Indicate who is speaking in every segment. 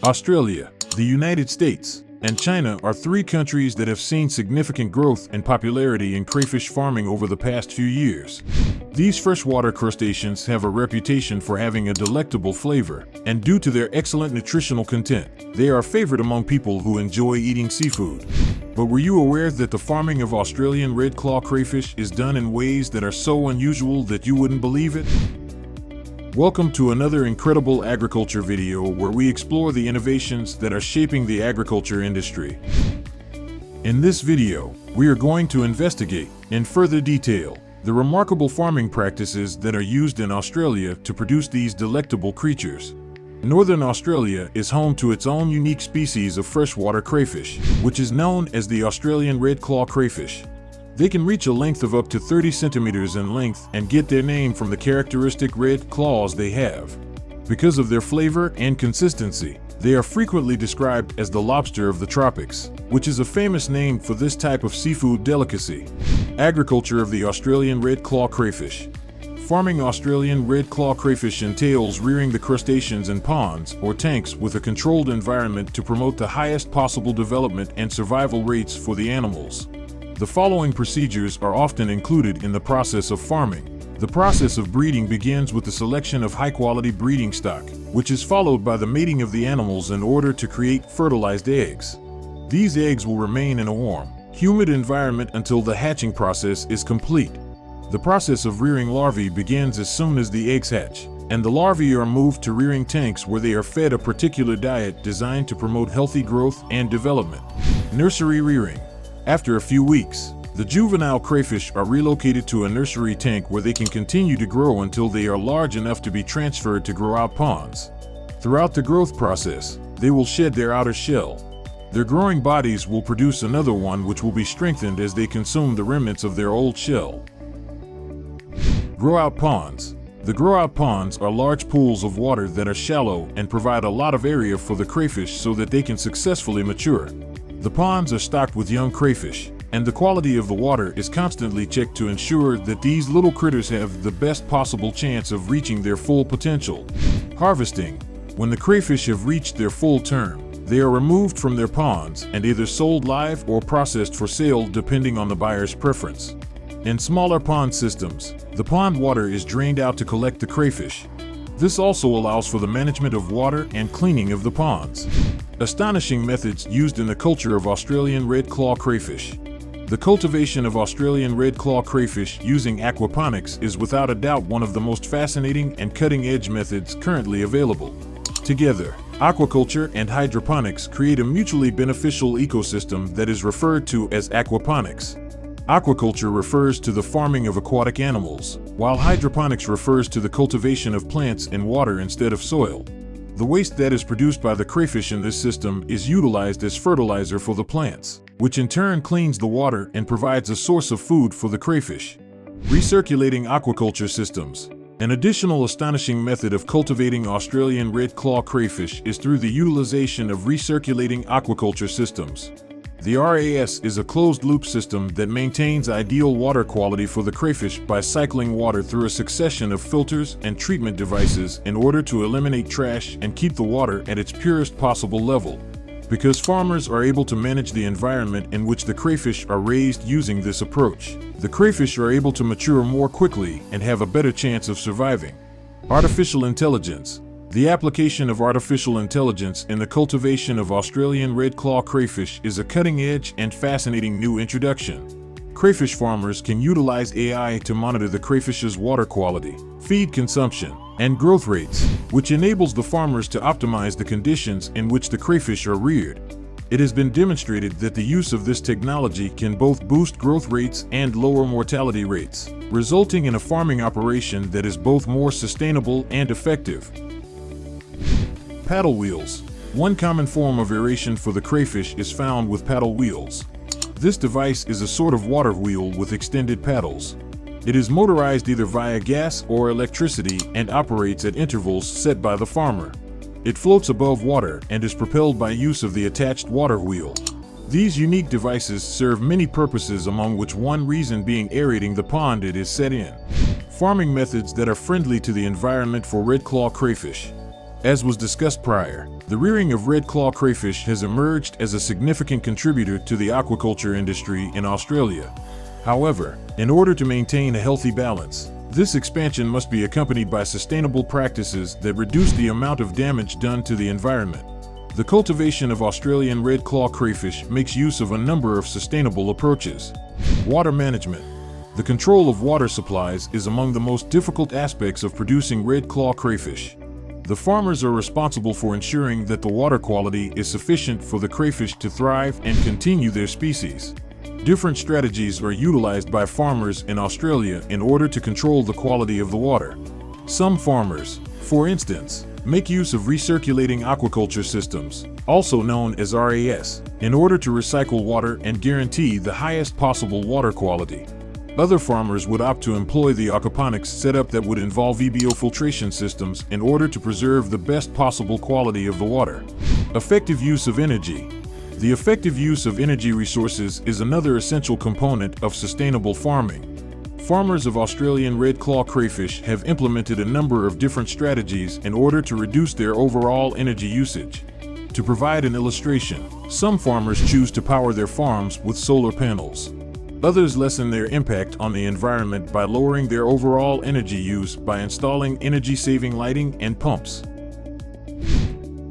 Speaker 1: Australia, the United States, and China are three countries that have seen significant growth and popularity in crayfish farming over the past few years. These freshwater crustaceans have a reputation for having a delectable flavor, and due to their excellent nutritional content, they are a favorite among people who enjoy eating seafood. But were you aware that the farming of Australian red claw crayfish is done in ways that are so unusual that you wouldn't believe it? Welcome to another incredible agriculture video where we explore the innovations that are shaping the agriculture industry. In this video, we are going to investigate, in further detail, the remarkable farming practices that are used in Australia to produce these delectable creatures. Northern Australia is home to its own unique species of freshwater crayfish, which is known as the Australian red claw crayfish. They can reach a length of up to 30 centimeters in length and get their name from the characteristic red claws they have. Because of their flavor and consistency, they are frequently described as the lobster of the tropics, which is a famous name for this type of seafood delicacy. Agriculture of the Australian red claw crayfish. Farming Australian red claw crayfish entails rearing the crustaceans in ponds or tanks with a controlled environment to promote the highest possible development and survival rates for the animals. The following procedures are often included in the process of farming. The process of breeding begins with the selection of high-quality breeding stock, which is followed by the mating of the animals in order to create fertilized eggs. These eggs will remain in a warm, humid environment until the hatching process is complete. The process of rearing larvae begins as soon as the eggs hatch, and the larvae are moved to rearing tanks where they are fed a particular diet designed to promote healthy growth and development. Nursery rearing. After a few weeks, the juvenile crayfish are relocated to a nursery tank where they can continue to grow until they are large enough to be transferred to grow-out ponds. Throughout the growth process, they will shed their outer shell. Their growing bodies will produce another one which will be strengthened as they consume the remnants of their old shell. Grow-out ponds. The grow-out ponds are large pools of water that are shallow and provide a lot of area for the crayfish so that they can successfully mature. The ponds are stocked with young crayfish, and the quality of the water is constantly checked to ensure that these little critters have the best possible chance of reaching their full potential. Harvesting. When the crayfish have reached their full term, they are removed from their ponds and either sold live or processed for sale depending on the buyer's preference. In smaller pond systems, the pond water is drained out to collect the crayfish. This also allows for the management of water and cleaning of the ponds. Astonishing methods used in the culture of Australian red claw crayfish. The cultivation of Australian red claw crayfish using aquaponics is without a doubt one of the most fascinating and cutting-edge methods currently available. Together, aquaculture and hydroponics create a mutually beneficial ecosystem that is referred to as aquaponics. Aquaculture refers to the farming of aquatic animals, while hydroponics refers to the cultivation of plants in water instead of soil. The waste that is produced by the crayfish in this system is utilized as fertilizer for the plants, which in turn cleans the water and provides a source of food for the crayfish. Recirculating aquaculture systems. An additional astonishing method of cultivating Australian red claw crayfish is through the utilization of recirculating aquaculture systems. The RAS is a closed-loop system that maintains ideal water quality for the crayfish by cycling water through a succession of filters and treatment devices in order to eliminate trash and keep the water at its purest possible level. Because farmers are able to manage the environment in which the crayfish are raised using this approach, the crayfish are able to mature more quickly and have a better chance of surviving. Artificial intelligence. The application of artificial intelligence in the cultivation of Australian red claw crayfish is a cutting-edge and fascinating new introduction. Crayfish farmers can utilize AI to monitor the crayfish's water quality, feed consumption, and growth rates, which enables the farmers to optimize the conditions in which the crayfish are reared. It has been demonstrated that the use of this technology can both boost growth rates and lower mortality rates, resulting in a farming operation that is both more sustainable and effective. Paddle wheels. One common form of aeration for the crayfish is found with paddle wheels. This device is a sort of water wheel with extended paddles. It is motorized either via gas or electricity and operates at intervals set by the farmer. It floats above water and is propelled by use of the attached water wheel. These unique devices serve many purposes, among which one reason being aerating the pond it is set in. Farming methods that are friendly to the environment for red claw crayfish. As was discussed prior, the rearing of red claw crayfish has emerged as a significant contributor to the aquaculture industry in Australia. However, in order to maintain a healthy balance, this expansion must be accompanied by sustainable practices that reduce the amount of damage done to the environment. The cultivation of Australian red claw crayfish makes use of a number of sustainable approaches. Water management. The control of water supplies is among the most difficult aspects of producing red claw crayfish. The farmers are responsible for ensuring that the water quality is sufficient for the crayfish to thrive and continue their species. Different strategies are utilized by farmers in Australia in order to control the quality of the water. Some farmers, for instance, make use of recirculating aquaculture systems, also known as RAS, in order to recycle water and guarantee the highest possible water quality. Other farmers would opt to employ the aquaponics setup that would involve EBO filtration systems in order to preserve the best possible quality of the water. Effective use of energy. The effective use of energy resources is another essential component of sustainable farming. Farmers of Australian red claw crayfish have implemented a number of different strategies in order to reduce their overall energy usage. To provide an illustration, some farmers choose to power their farms with solar panels. Others lessen their impact on the environment by lowering their overall energy use by installing energy-saving lighting and pumps.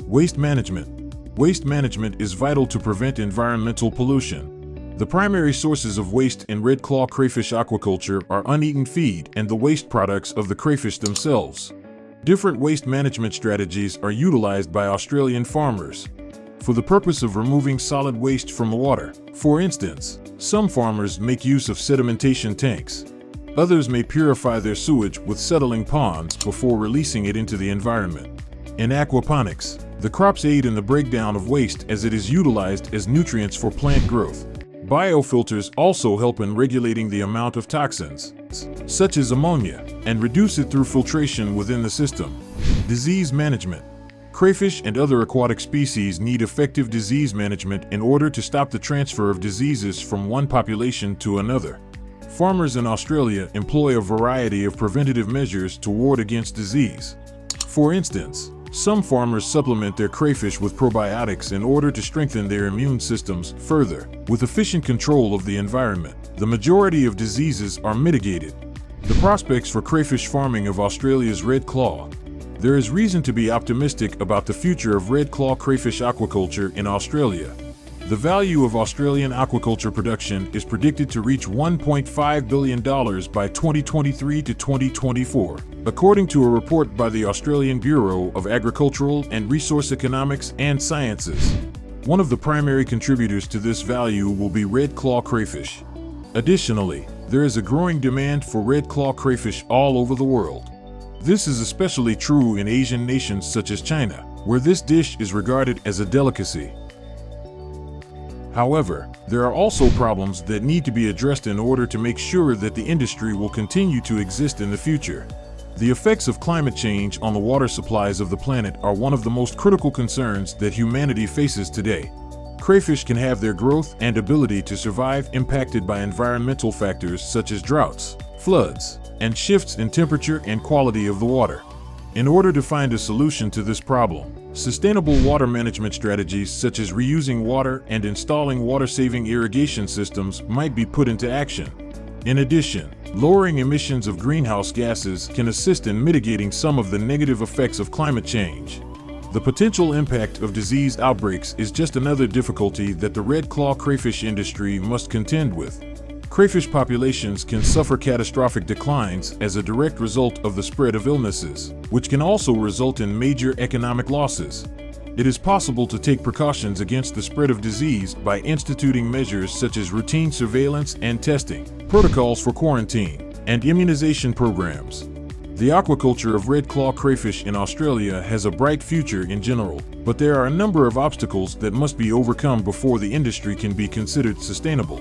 Speaker 1: Waste management. Waste management is vital to prevent environmental pollution. The primary sources of waste in red claw crayfish aquaculture are uneaten feed and the waste products of the crayfish themselves. Different waste management strategies are utilized by Australian farmers for the purpose of removing solid waste from the water. For instance, some farmers make use of sedimentation tanks. Others may purify their sewage with settling ponds before releasing it into the environment. In aquaponics, the crops aid in the breakdown of waste as it is utilized as nutrients for plant growth. Biofilters also help in regulating the amount of toxins, such as ammonia, and reduce it through filtration within the system. Disease management. Crayfish and other aquatic species need effective disease management in order to stop the transfer of diseases from one population to another. Farmers in Australia employ a variety of preventative measures to ward against disease. For instance, some farmers supplement their crayfish with probiotics in order to strengthen their immune systems further. With efficient control of the environment, the majority of diseases are mitigated. The prospects for crayfish farming of Australia's red claw. There is reason to be optimistic about the future of red claw crayfish aquaculture in Australia. The value of Australian aquaculture production is predicted to reach $1.5 billion by 2023 to 2024, according to a report by the Australian Bureau of Agricultural and Resource Economics and Sciences. One of the primary contributors to this value will be red claw crayfish. Additionally, there is a growing demand for red claw crayfish all over the world. This is especially true in Asian nations such as China, where this dish is regarded as a delicacy. However, there are also problems that need to be addressed in order to make sure that the industry will continue to exist in the future. The effects of climate change on the water supplies of the planet are one of the most critical concerns that humanity faces today. Crayfish can have their growth and ability to survive impacted by environmental factors such as droughts, floods, and shifts in temperature and quality of the water. In order to find a solution to this problem, sustainable water management strategies such as reusing water and installing water-saving irrigation systems might be put into action. In addition, lowering emissions of greenhouse gases can assist in mitigating some of the negative effects of climate change. The potential impact of disease outbreaks is just another difficulty that the red claw crayfish industry must contend with. Crayfish populations can suffer catastrophic declines as a direct result of the spread of illnesses, which can also result in major economic losses. It is possible to take precautions against the spread of disease by instituting measures such as routine surveillance and testing, protocols for quarantine, and immunization programs. The aquaculture of red claw crayfish in Australia has a bright future in general, but there are a number of obstacles that must be overcome before the industry can be considered sustainable.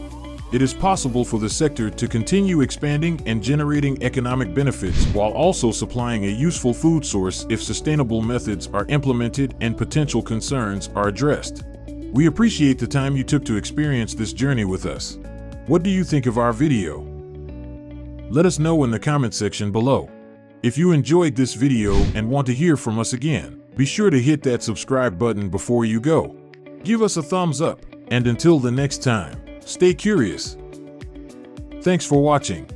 Speaker 1: It is possible for the sector to continue expanding and generating economic benefits while also supplying a useful food source if sustainable methods are implemented and potential concerns are addressed. We appreciate the time you took to experience this journey with us. What do you think of our video? Let us know in the comment section below. If you enjoyed this video and want to hear from us again, Be sure to hit that subscribe button before you go. Give us a thumbs up, and until the next time, stay curious. Thanks for watching.